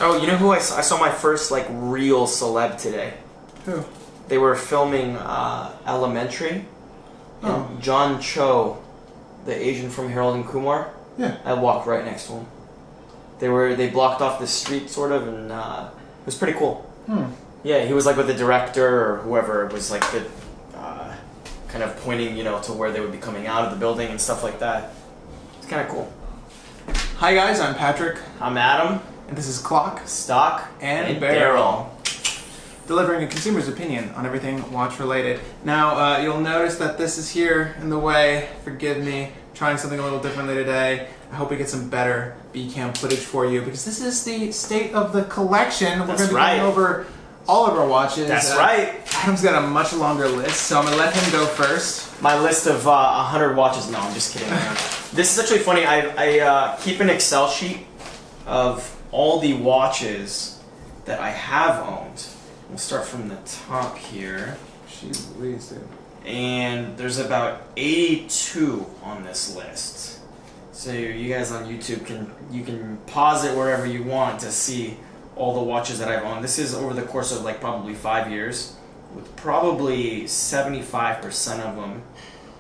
Oh, you know who I saw my first like real celeb today? Who? They were filming Elementary. Oh. And John Cho, the Asian from Harold and Kumar. Yeah. I walked right next to him. They blocked off the street sort of, and it was pretty cool. Yeah, he was like with the director or whoever was like the kind of pointing, to where they would be coming out of the building and stuff like that. It's kind of cool. Hi guys, I'm Patrick. I'm Adam. And this is Clock, Stock, and Barrel. Delivering a consumer's opinion on everything watch related. Now, you'll notice that this is here in the way. Forgive me. Trying something a little differently today. I hope we get some better B-cam footage for you because this is the state of the collection. We're going to be going over all of our watches. That's right. Adam's got a much longer list, so I'm going to let him go first. My list of 100 watches. No, I'm just kidding. This is actually funny. I keep an Excel sheet of all the watches that I have owned. We'll start from the top here. Jeez Louise, dude. And there's about 82 on this list. So you guys on YouTube can pause it wherever you want to see all the watches that I've owned. This is over the course of like probably 5 years, with probably 75% of them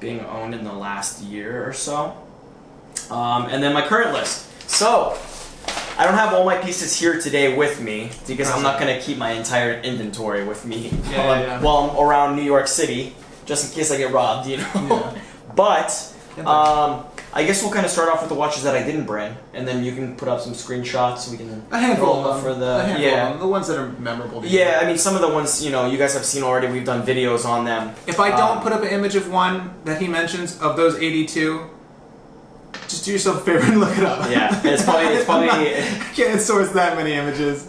being owned in the last year or so. And then my current list. So I don't have all my pieces here today with me because I'm not going to keep my entire inventory with me while I'm around New York City, just in case I get robbed, Yeah. But I guess we'll kind of start off with the watches that I didn't bring, and then you can put up some screenshots so we can a handful roll of for them. the the ones that are memorable to you. Yeah, I mean some of the ones you guys have seen already. We've done videos on them. If I don't put up an image of one that he mentions of those 82, just do yourself a favor and look it up. Yeah, it's probably I can't source that many images.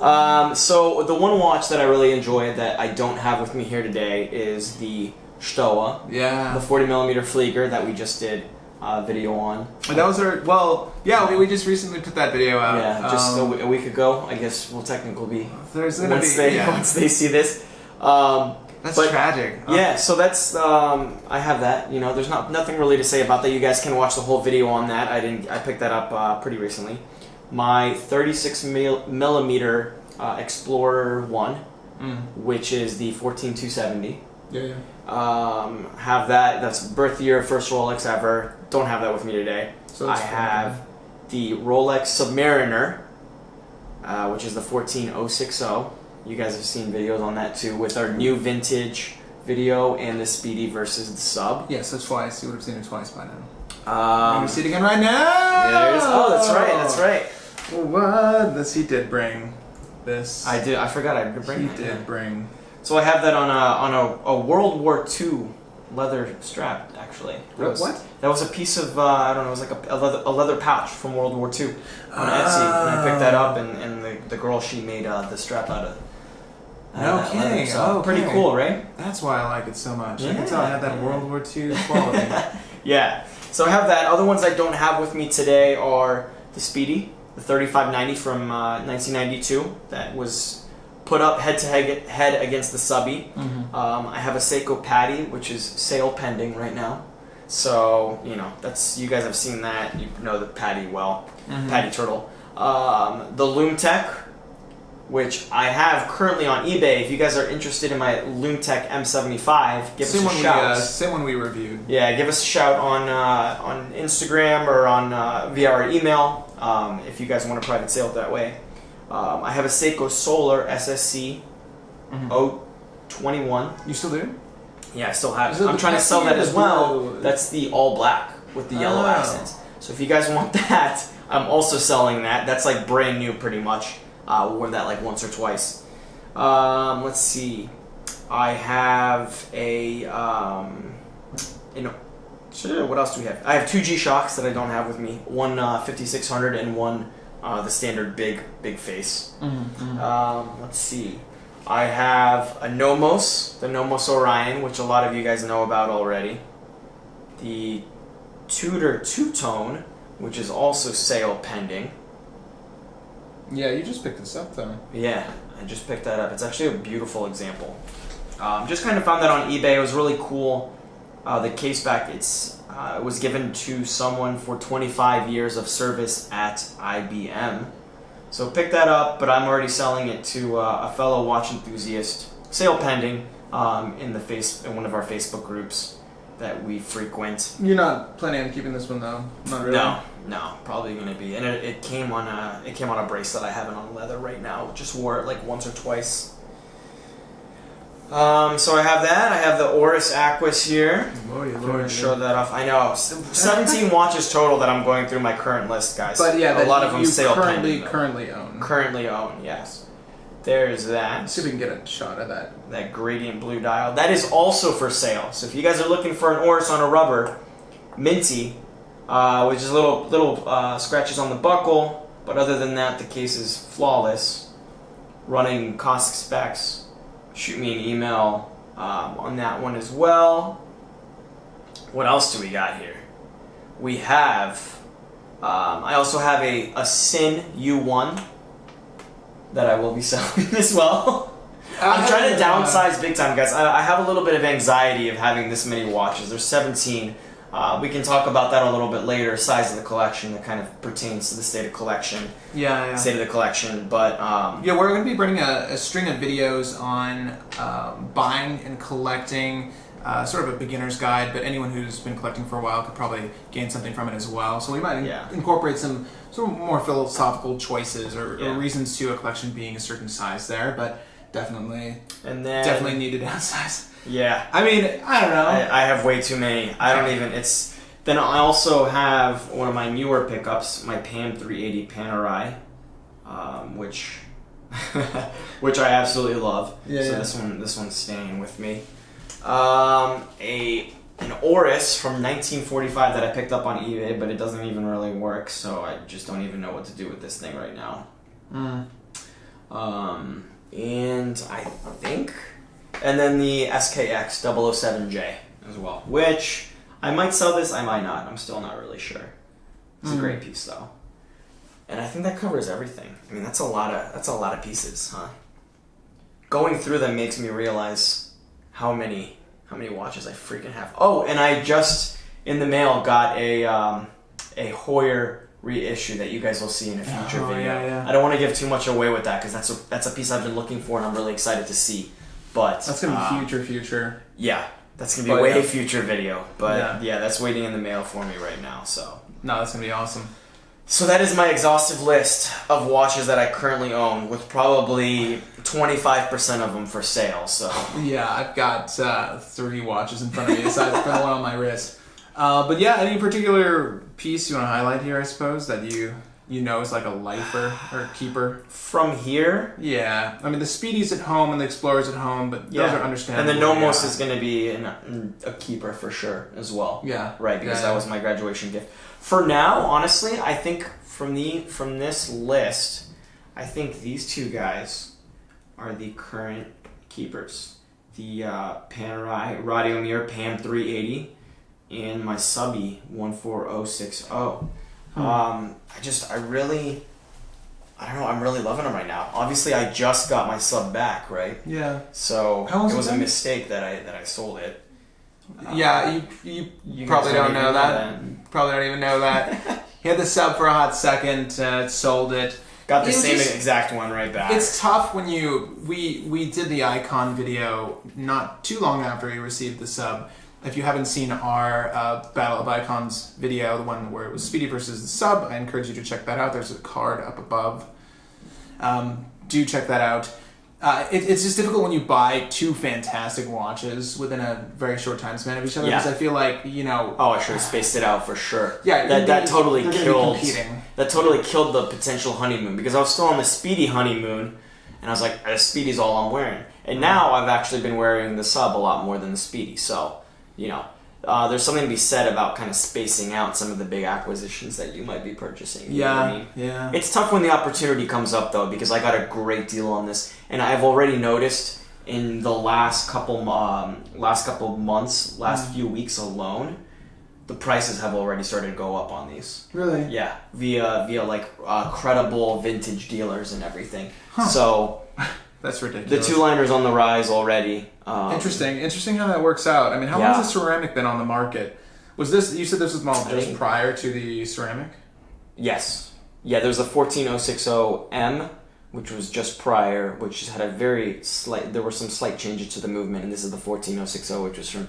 So the one watch that I really enjoy that I don't have with me here today is the Stoa. Yeah. The 40mm Flieger that we just did a video on. And that was our, we just recently put that video out. Yeah, just a week ago. I guess we'll technically be there's gonna once be, they see this. That's tragic. Yeah, so that's I have that. There's nothing really to say about that. You guys can watch the whole video on that. I picked that up pretty recently. My 36mm Explorer 1, which is the 14270. Yeah. Have that. That's birth year, first Rolex ever. Don't have that with me today. So I have the Rolex Submariner, which is the 14060. You guys have seen videos on that too, with our new vintage video and the Speedy versus the Sub. Yeah, so twice. You would have seen it twice by now. I'm going to see it again right now. Yeah, there it is. Oh, that's right. What? He did bring this. I did. I forgot I did bring. He did bring. So I have that on a World War II leather strap, actually. What? That was a piece of I don't know. It was like a leather pouch from World War II on Etsy, and I picked that up, and the girl, she made the strap out of. No kidding. So pretty cool, right? That's why I like it so much. Yeah. I can tell I have that World War II quality. Yeah. So I have that. Other ones I don't have with me today are the Speedy, the 3590 from 1992. That was put up head to head against the Subby. I have a Seiko Patty, which is sale pending right now. So that's, you guys have seen that. You know the Patty well, Patty Turtle. The Loomtech, which I have currently on eBay. If you guys are interested in my Loomtech M75, give us a shout. Same one we reviewed. Yeah, give us a shout on Instagram or on via our email if you guys want a private sale that way. I have a Seiko Solar SSC 021. You still do? Yeah, I still have it. I'm trying to sell that as well. That's the all black with the yellow accents. So if you guys want that, I'm also selling that. That's like brand new pretty much. Worn that like once or twice. Let's see. I have a what else do we have? I have two G-Shocks that I don't have with me. One 5600 and one the standard big face. Let's see. I have a Nomos, the Nomos Orion, which a lot of you guys know about already. The Tudor two-tone, which is also sale pending. Yeah, you just picked this up though. Yeah, I just picked that up. It's actually a beautiful example. Just kind of found that on eBay. It was really cool. The case back, it was given to someone for 25 years of service at IBM. So pick that up, but I'm already selling it to a fellow watch enthusiast. Sale pending in one of our Facebook groups that we frequent. You're not planning on keeping this one though? Not really? No, probably gonna be. And it came on a bracelet. I have it on leather right now. Just wore it like once or twice. So I have that. I have the Oris Aquis here. Lordy, I'm going to show that off. I know. 17 watches total that I'm going through my current list, guys. But yeah, a lot of them sale currently own. Currently own, yes. There's that. Let's see if we can get a shot of that. That gradient blue dial. That is also for sale. So if you guys are looking for an Oris on a rubber, minty, which is little scratches on the buckle, but other than that, the case is flawless. Running Cossack specs. Shoot me an email on that one as well. What else do we got here? We have, I also have a Sin U1 that I will be selling as well. I'm trying to downsize big time, guys. I have a little bit of anxiety of having this many watches. There's 17. We can talk about that a little bit later, size of the collection that kind of pertains to the state of collection. Yeah. State of the collection, but... yeah, we're going to be bringing a string of videos on buying and collecting, sort of a beginner's guide, but anyone who's been collecting for a while could probably gain something from it as well. So we might incorporate some sort of more philosophical choices or reasons to a collection being a certain size there, but definitely need to downsize. Yeah. I mean, I don't know. I have way too many. I don't even, then I also have one of my newer pickups, my PAM 380 Panerai, which I absolutely love. This one's staying with me. An Oris from 1945 that I picked up on eBay, but it doesn't even really work, so I just don't even know what to do with this thing right now. And I think... And then the SKX 007J as well, which I might sell this, I might not. I'm still not really sure. It's a great piece though, and I think that covers everything. I mean, that's a lot of pieces, huh? Going through them makes me realize how many watches I freaking have. Oh, and I just in the mail got a Hoyer reissue that you guys will see in a future video. Yeah. I don't want to give too much away with that because that's a piece I've been looking for and I'm really excited to see. But that's gonna be future. Yeah, that's gonna be way future video. But yeah, that's waiting in the mail for me right now. So no, that's gonna be awesome. So that is my exhaustive list of watches that I currently own, with probably 25% of them for sale. So yeah, I've got 3 watches in front of me aside from the one on my wrist. But yeah, any particular piece you want to highlight here? I suppose that you know is like a lifer or keeper from here. Yeah, I mean the Speedy's at home and the Explorer's at home, but those are understandable. And the Nomos is going to be a keeper for sure as well. Yeah, right, because that was my graduation gift. For now, honestly, I think from this list, I think these two guys are the current keepers. The Panerai Radiomir PAM 380 and my Subby 14060. I'm really loving them right now. Obviously, I just got my sub back, right? Yeah. So it was a mistake that I sold it. Yeah, you probably don't know that. Probably don't even know that. He had the sub for a hot second, sold it. Got the same exact one right back. It's tough when we did the Icon video not too long after he received the sub. If you haven't seen our Battle of Icons video, the one where it was Speedy versus the sub, I encourage you to check that out. There's a card up above. Do check that out. It's just difficult when you buy 2 fantastic watches within a very short time span of each other, because I feel like, I should have spaced it out for sure. Yeah, that totally killed the potential honeymoon, because I was still on the Speedy honeymoon, and I was like, the Speedy's all I'm wearing. And now I've actually been wearing the sub a lot more than the Speedy, so... there's something to be said about kind of spacing out some of the big acquisitions that you might be purchasing. You know what I mean? Yeah. It's tough when the opportunity comes up, though, because I got a great deal on this, and I've already noticed in the last couple months, last few weeks alone, the prices have already started to go up on these. Really? Yeah, via like credible vintage dealers and everything. Huh. So. That's ridiculous. The 2-liner's on the rise already. Interesting how that works out. I mean, how long has the ceramic been on the market? Was this, you said this was modeled just prior to the ceramic? Yes. Yeah, there's a 14060M, which was just prior, which had a very slight. There were some slight changes to the movement, and this is the 14060, which was from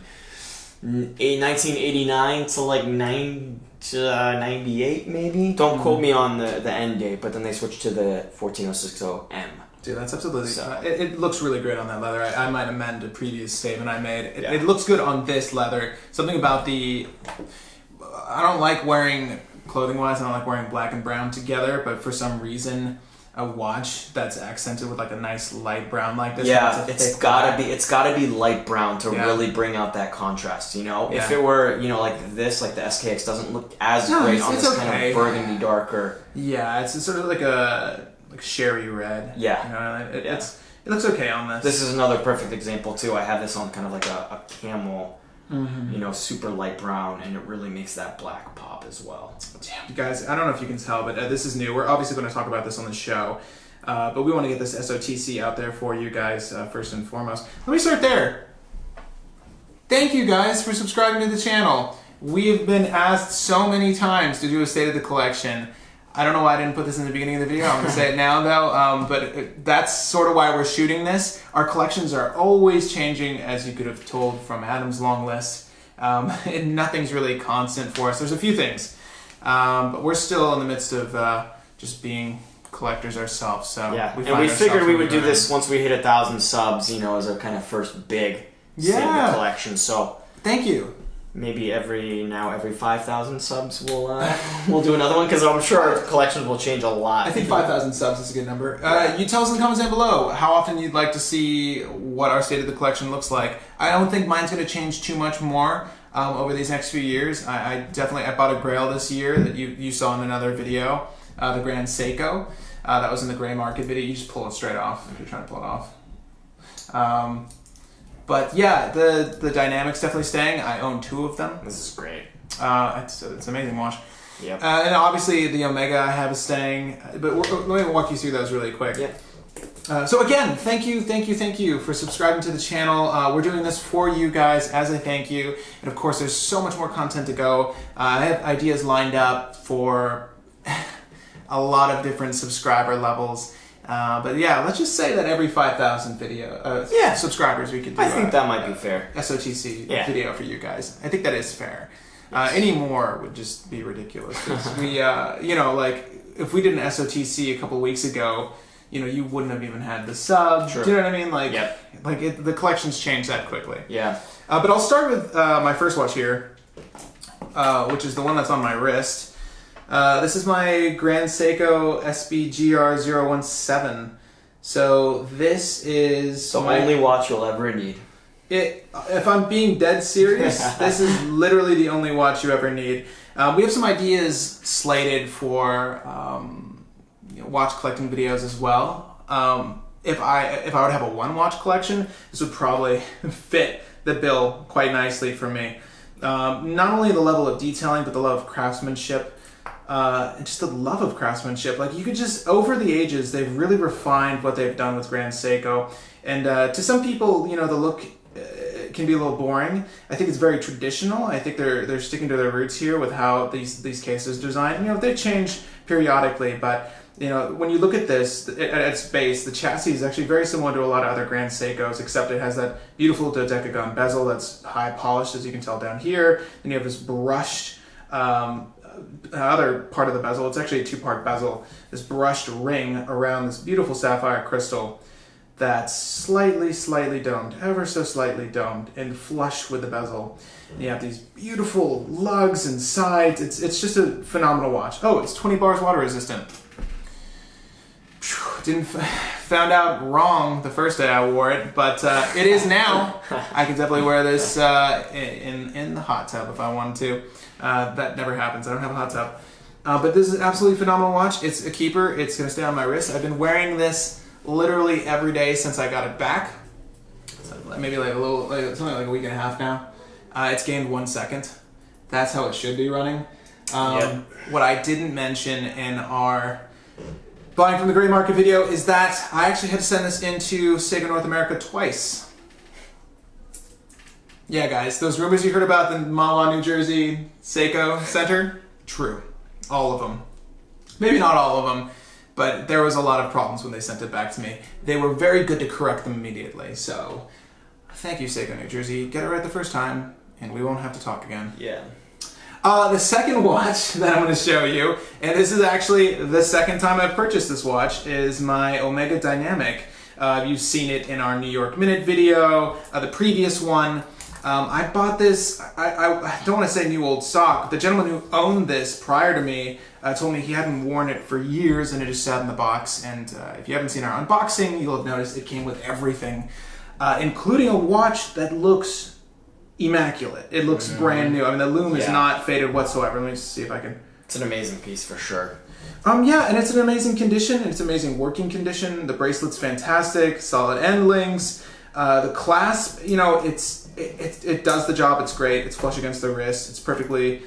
1989 to like 98 maybe. Don't quote me on the end date, but then they switched to the 14060M. Dude, that's absolutely. It looks really great on that leather. I might amend a previous statement I made. It looks good on this leather. Something about the. I don't like wearing clothing wise. I don't like wearing black and brown together. But for some reason, a watch that's accented with like a nice light brown like this. Yeah, it's gotta be light brown to really bring out that contrast. You know, if it were like this, like the SKX doesn't look as great on this kind of burgundy darker. Yeah, it's sort of like a. Like sherry red. Yeah. It looks okay on this. This is another perfect example too. I have this on kind of like a camel, super light brown, and it really makes that black pop as well. Damn, you guys, I don't know if you can tell, but this is new. We're obviously going to talk about this on the show, but we want to get this SOTC out there for you guys first and foremost. Let me start there. Thank you guys for subscribing to the channel. We have been asked so many times to do a state of the collection. I don't know why I didn't put this in the beginning of the video. I'm going to say it now, though. But that's sort of why we're shooting this. Our collections are always changing, as you could have told from Adam's long list. And nothing's really constant for us. There's a few things. But we're still in the midst of just being collectors ourselves. So we figured we would do this once we hit 1,000 subs, as a kind of first big state of the collection. So thank you. Maybe every 5,000 subs we'll do another one, because I'm sure our collections will change a lot. I think 5,000 subs is a good number. You tell us in the comments down below how often you'd like to see what our state of the collection looks like. I don't think mine's going to change too much more over these next few years. I bought a Grail this year that you saw in another video, the Grand Seiko. That was in the gray market video. You just pull it straight off if you're trying to pull it off. But yeah, the Dynamic's definitely staying. I own 2 of them. This is great. It's an amazing watch. Yep. And obviously the Omega I have is staying. But let me walk you through those really quick. Yep. So again, thank you for subscribing to the channel. We're doing this for you guys as a thank you. And of course, there's so much more content to go. I have ideas lined up for a lot of different subscriber levels. But yeah, let's just say that every 5,000 subscribers we could do. I think that might be fair. SOTC video for you guys. I think that is fair. Any more would just be ridiculous. We, like if we did an SOTC a couple weeks ago, you wouldn't have even had the sub. Sure. Do you know what I mean? The collections change that quickly. Yeah. But I'll start with my first watch here, which is the one that's on my wrist. This is my Grand Seiko SBGR017. So this is the only watch you'll ever need. If I'm being dead serious, this is literally the only watch you ever need. We have some ideas slated for watch collecting videos as well. If I would have a one watch collection, this would probably fit the bill quite nicely for me. Not only the level of detailing, but the level of craftsmanship. Just the love of craftsmanship. Like, you could just, over the ages, they've really refined what they've done with Grand Seiko. And to some people, the look can be a little boring. I think it's very traditional. I think they're sticking to their roots here with how these cases are designed. They change periodically, but when you look at this, at its base, the chassis is actually very similar to a lot of other Grand Seikos, except it has that beautiful dodecagon bezel that's high polished, as you can tell down here. And you have this brushed other part of the bezel. It's actually a 2-part bezel. This brushed ring around this beautiful sapphire crystal that's slightly domed, ever so slightly domed, and flush with the bezel. And you have these beautiful lugs and sides. It's just a phenomenal watch. Oh, it's 20 bars water resistant. Found out wrong the first day I wore it, but it is now. I can definitely wear this in the hot tub if I wanted to. That never happens. I don't have a hot tub. But this is an absolutely phenomenal watch. It's a keeper. It's going to stay on my wrist. I've been wearing this literally every day since I got it back. So maybe something like a week and a half now. It's gained 1 second. That's how it should be running. What I didn't mention in our buying from the gray market video is that I actually had to send this into Seiko North America twice. Yeah, guys, those rumors you heard about the Mahwah, New Jersey Seiko Center, true. All of them. Maybe not all of them, but there was a lot of problems when they sent it back to me. They were very good to correct them immediately. So thank you, Seiko New Jersey. Get it right the first time, and we won't have to talk again. Yeah. The second watch that I'm going to show you, and this is actually the second time I've purchased this watch, is my Omega Dynamic. You've seen it in our New York Minute video, the previous one. I bought this, I don't want to say new old stock, but the gentleman who owned this prior to me told me he hadn't worn it for years and it just sat in the box. And if you haven't seen our unboxing, you'll have noticed it came with everything, including a watch that looks immaculate. It looks brand new. I mean, the lume is not faded whatsoever. Let me just see if I can... It's an amazing piece for sure. Yeah, and it's an amazing condition. It's amazing working condition. The bracelet's fantastic, solid end links. The clasp, you know, it does the job. It's great. It's flush against the wrist. It's perfectly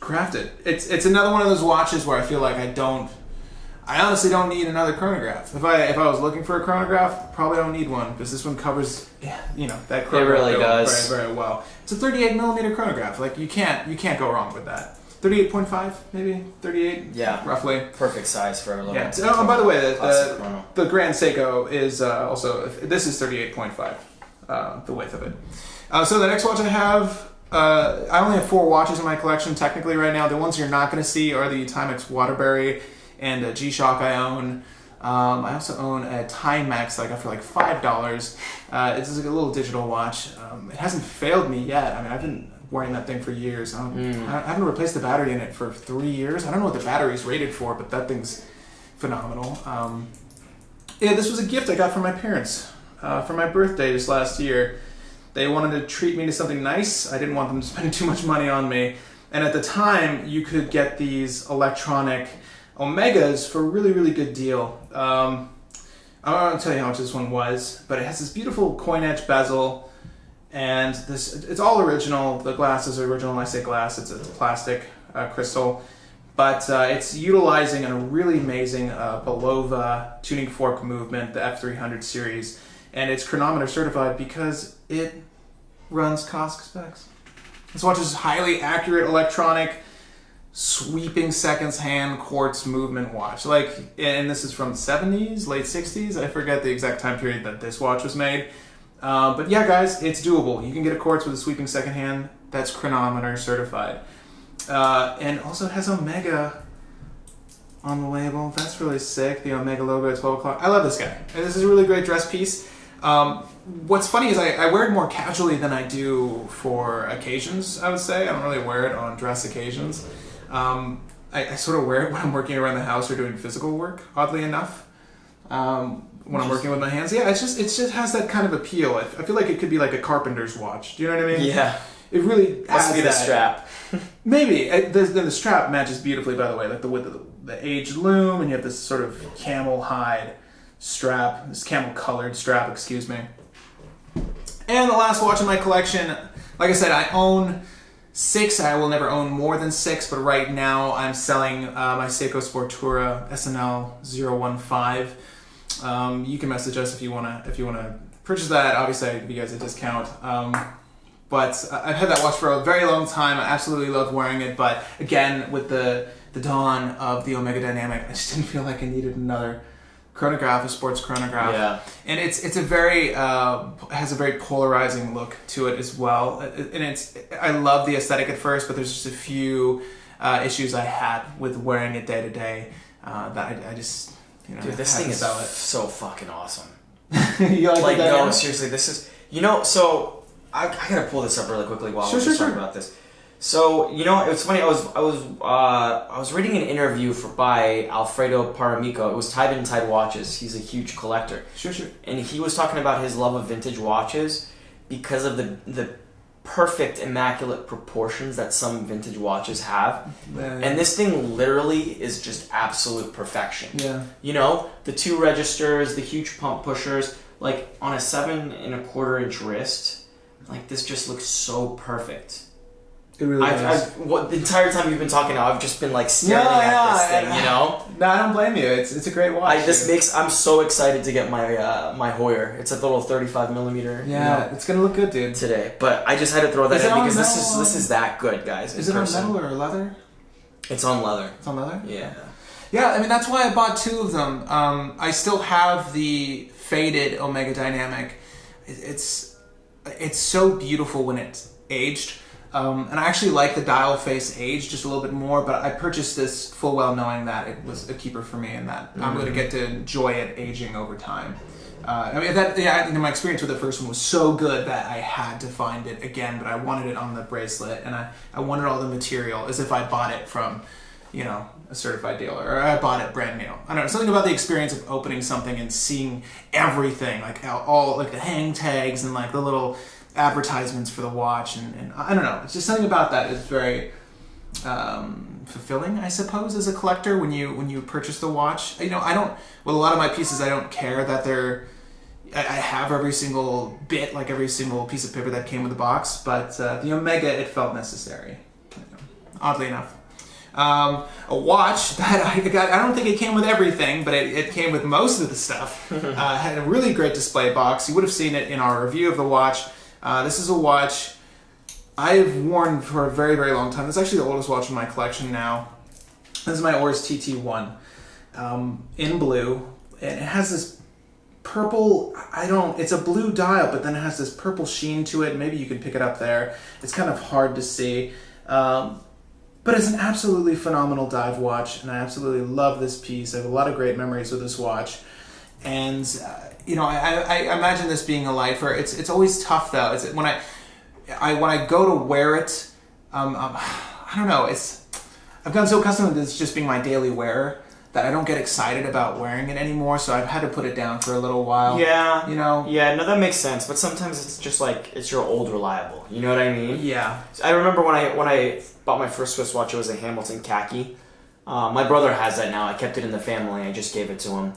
crafted. It's another one of those watches where I feel like I honestly don't need another chronograph. If I was looking for a chronograph, probably don't need one because this one covers, you know, that chronograph really does very, very well. It's a 38 millimeter chronograph. Like you can't go wrong with that. 38.5, maybe 38. Yeah, roughly. Perfect size for a little. Yeah. Oh, by the way, the Grand Seiko is also, this is 38.5, the width of it. So the next watch I have, I only have 4 watches in my collection technically right now. The ones you're not going to see are the Timex Waterbury and a G-Shock I own. I also own a Timex that I got for like $5. It's like a little digital watch. It hasn't failed me yet. I mean, I've been wearing that thing for years. I haven't replaced the battery in it for 3 years. I don't know what the battery's rated for, but that thing's phenomenal. Yeah, this was a gift I got from my parents for my birthday just last year. They wanted to treat me to something nice. I didn't want them spending too much money on me. And at the time, you could get these electronic Omegas for a really, really good deal. I don't tell you how much this one was, but it has this beautiful coin edge bezel. And it's all original. The glass is original. When I say glass, it's a plastic crystal. But it's utilizing a really amazing Belova tuning fork movement, the F300 series. And it's chronometer certified because it runs COSC specs. This watch is highly accurate electronic, sweeping seconds hand quartz movement watch. And this is from the 70s, late 60s. I forget the exact time period that this watch was made. But yeah, guys, it's doable. You can get a quartz with a sweeping second hand that's chronometer certified. And also it has Omega on the label. That's really sick. The Omega logo at 12 o'clock. I love this guy. This is a really great dress piece. What's funny is I wear it more casually than I do for occasions, I would say. I don't really wear it on dress occasions. I sort of wear it when I'm working around the house or doing physical work, oddly enough. When I'm working with my hands. Yeah, it just has that kind of appeal. I feel like it could be like a carpenter's watch. Do you know what I mean? Yeah. It really must be the strap. Maybe. The strap matches beautifully, by the way. Like the width of the aged loom, and you have this sort of camel hide strap, this camel colored strap, excuse me. And the last watch in my collection, like I said, I own 6. I will never own more than 6, but right now I'm selling my Seiko Sportura SNL 015. You can message us if you wanna purchase that. Obviously, I give you guys a discount. But I've had that watch for a very long time. I absolutely love wearing it. But again, with the dawn of the Omega Dynamic, I just didn't feel like I needed another chronograph, a sports chronograph. Yeah. And it's a very has a very polarizing look to it as well. And I love the aesthetic at first, but there's just a few issues I had with wearing it day to day that I just. Dude, this thing is so fucking awesome. You like no, seriously, this is so I gotta pull this up really quickly while we're talking about this. So it was funny. I was reading an interview by Alfredo Paramico. It was Tide and Tide Watches. He's a huge collector. Sure. And he was talking about his love of vintage watches because of the perfect immaculate proportions that some vintage watches have. And this thing literally is just absolute perfection. Yeah. The 2 registers, the huge pump pushers, like on a 7 1/4 inch wrist, like this just looks so perfect. It really is. The entire time you've been talking now, I've just been like staring at this thing, No, I don't blame you. It's a great watch. I'm so excited to get my Hoyer. It's a little 35 millimeter. Yeah, it's gonna look good, dude. Today, but I just had to throw that in because this is that good, guys. Is it on metal or leather? It's on leather. It's on leather? Yeah. Yeah, I mean, that's why I bought 2 of them. I still have the faded Omega Dynamic. It's so beautiful when it's aged. And I actually like the dial face aged just a little bit more, but I purchased this full well knowing that it was a keeper for me and that I'm going to get to enjoy it aging over time. I mean, my experience with the first one was so good that I had to find it again, but I wanted it on the bracelet, and I wanted all the material as if I bought it from, a certified dealer, or I bought it brand new. I don't know, something about the experience of opening something and seeing everything, like all like the hang tags and like the little advertisements for the watch, and I don't know, it's just something about that is very fulfilling, I suppose, as a collector when you purchase the watch. With a lot of my pieces, I don't care that I have every single bit, like every single piece of paper that came with the box, but the Omega, it felt necessary, oddly enough. A watch that I got, I don't think it came with everything, but it came with most of the stuff. Had a really great display box. You would have seen it in our review of the watch. This is a watch I've worn for a very, very long time. It's actually the oldest watch in my collection now. This is my Oris TT1 in blue. And it has this purple, it's a blue dial, but then it has this purple sheen to it. Maybe you can pick it up there. It's kind of hard to see. But it's an absolutely phenomenal dive watch, and I absolutely love this piece. I have a lot of great memories with this watch. And, I imagine this being a lifer. It's always tough, though. When I go to wear it, I don't know, I've gotten so accustomed to this just being my daily wear that I don't get excited about wearing it anymore, so I've had to put it down for a little while. Yeah. Yeah, no, that makes sense. But sometimes it's just like, it's your old reliable. You know what I mean? Yeah. I remember when I bought my first Swiss watch, it was a Hamilton khaki. My brother has that now. I kept it in the family. I just gave it to him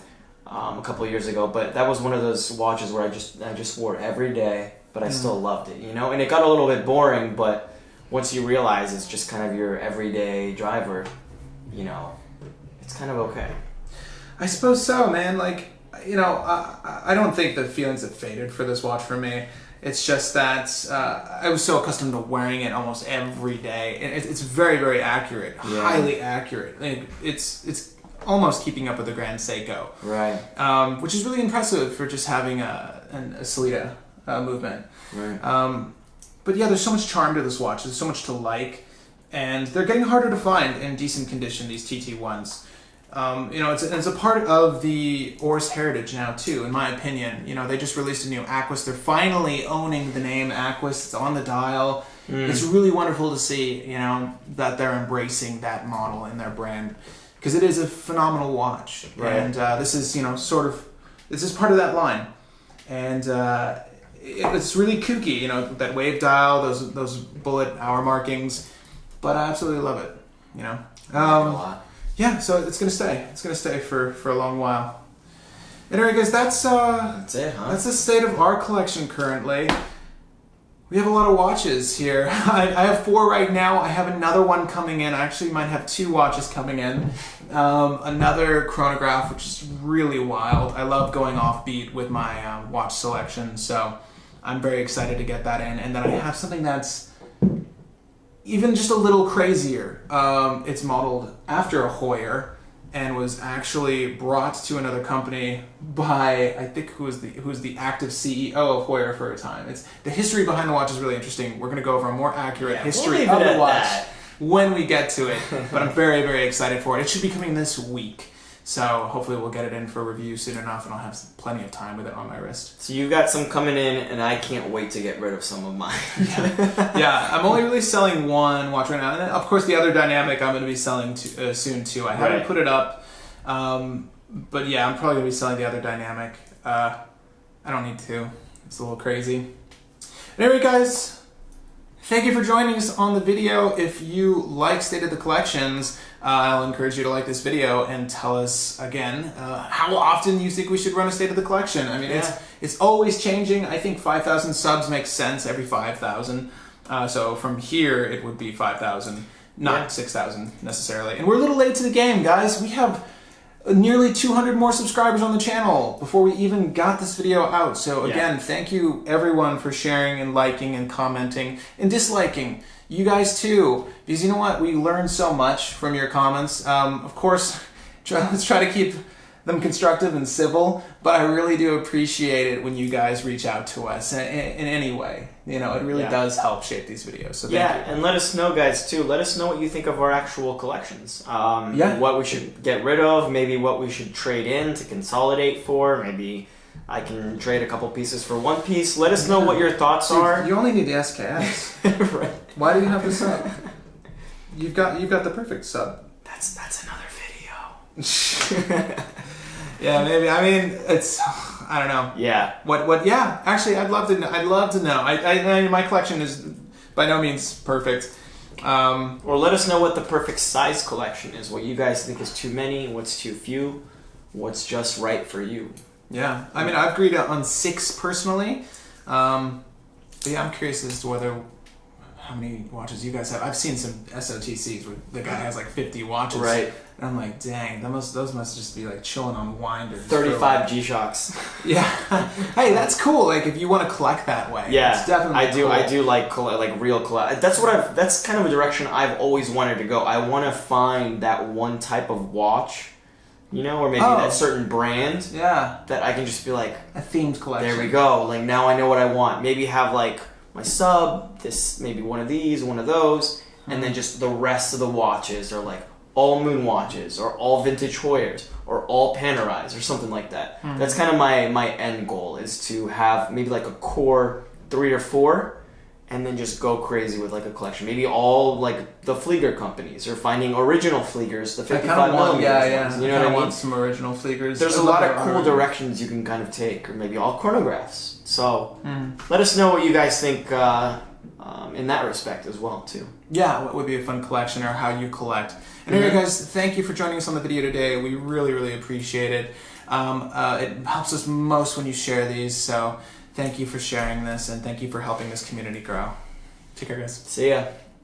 a couple of years ago. But that was one of those watches where I just wore it every day, but I still loved it, And it got a little bit boring, but once you realize it's just kind of your everyday driver, it's kind of okay. I suppose so, man. Like, I don't think the feelings have faded for this watch for me. It's just that I was so accustomed to wearing it almost every day. And it's very, very accurate, highly accurate. Like, it's almost keeping up with the Grand Seiko. Right. Which is really impressive for just having a Salida movement. Right. But yeah, there's so much charm to this watch. There's so much to like. And they're getting harder to find in decent condition, these TT1s. It's a part of the Oris heritage now too, in my opinion. They just released a new Aquis. They're finally owning the name Aquis. It's on the dial. It's really wonderful to see, that they're embracing that model in their brand, because it is a phenomenal watch. Right. And this is, this is part of that line. And it's really kooky, that wave dial, those bullet hour markings. But I absolutely love it, A lot. Yeah, so it's gonna stay. It's gonna stay for a long while. Anyway, guys, that's it, huh? That's the state of our collection currently. We have a lot of watches here. I have 4 right now. I have another one coming in. I actually might have 2 watches coming in. Another chronograph, which is really wild. I love going offbeat with my watch selection, so I'm very excited to get that in. And then I have something that's even just a little crazier. It's modeled after a Heuer and was actually brought to another company by, I think, who was the active CEO of Heuer for a time. It's the history behind the watch is really interesting. We're going to go over a more accurate history of the watch when we get to it. But I'm very, very excited for it. It should be coming this week. So hopefully we'll get it in for review soon enough, and I'll have plenty of time with it on my wrist. So you've got some coming in, and I can't wait to get rid of some of mine. Yeah, I'm only really selling one watch right now. And then, of course, the other Dynamic I'm going to be selling soon, too. I haven't put it up. But yeah, I'm probably going to be selling the other Dynamic. I don't need to. It's a little crazy. Anyway, guys, thank you for joining us on the video. If you like State of the Collections, I'll encourage you to like this video and tell us, again, how often you think we should run a State of the Collection. I mean, it's always changing. I think 5,000 subs makes sense every 5,000. So from here, it would be 5,000, not 6,000 necessarily. And we're a little late to the game, guys. We have nearly 200 more subscribers on the channel before we even got this video out. So again, thank you everyone for sharing and liking and commenting and disliking. You guys too, because you know what? We learn so much from your comments. Of course, let's try to keep them constructive and civil, but I really do appreciate it when you guys reach out to us in any way. You know, it really does help shape these videos. So thank you. And let us know, guys, too. Let us know what you think of our actual collections. What we should get rid of, maybe what we should trade in to consolidate for. Maybe I can trade a couple pieces for one piece. Let us know what your thoughts are. You only need the SKS. Right. Why do you have the sub? You've got the perfect sub. That's another video. Yeah, maybe. I mean, it's. I don't know. Yeah. What? Yeah. Actually, I'd love to know. I my collection is by no means perfect. Or let us know what the perfect size collection is. What you guys think is too many. What's too few. What's just right for you. Yeah. I mean, I've agreed on 6 personally. But yeah, I'm curious as to how many watches you guys have. I've seen some SOTCs where the guy has like 50 watches. Right. And I'm like, dang, those must just be like chilling on winders. 35 G-Shocks. Yeah. Hey, that's cool. Like if you want to collect that way. Yeah, it's definitely cool. I do like real collect. That's kind of a direction I've always wanted to go. I want to find that one type of watch, you know, or maybe that certain brand. Yeah. That I can just be like a themed collection. There we go. Like now I know what I want. Maybe have like my sub, this maybe one of these, one of those, and then just the rest of the watches are like all moon watches or all vintage Hoyers or all Panerais or something like that. That's kind of my end goal, is to have maybe like a core 3 or 4 and then just go crazy with like a collection. Maybe all like the Flieger companies, or finding original Fliegers, the 55 millimeters ones. You know what I mean? Want some original Fliegers. There's a lot of cool directions you can kind of take, or maybe all chronographs. So let us know what you guys think in that respect as well too. Yeah, what would be a fun collection, or how you collect. And anyway, guys, thank you for joining us on the video today. We really, really appreciate it. It helps us most when you share these, so thank you for sharing this, and thank you for helping this community grow. Take care, guys. See ya.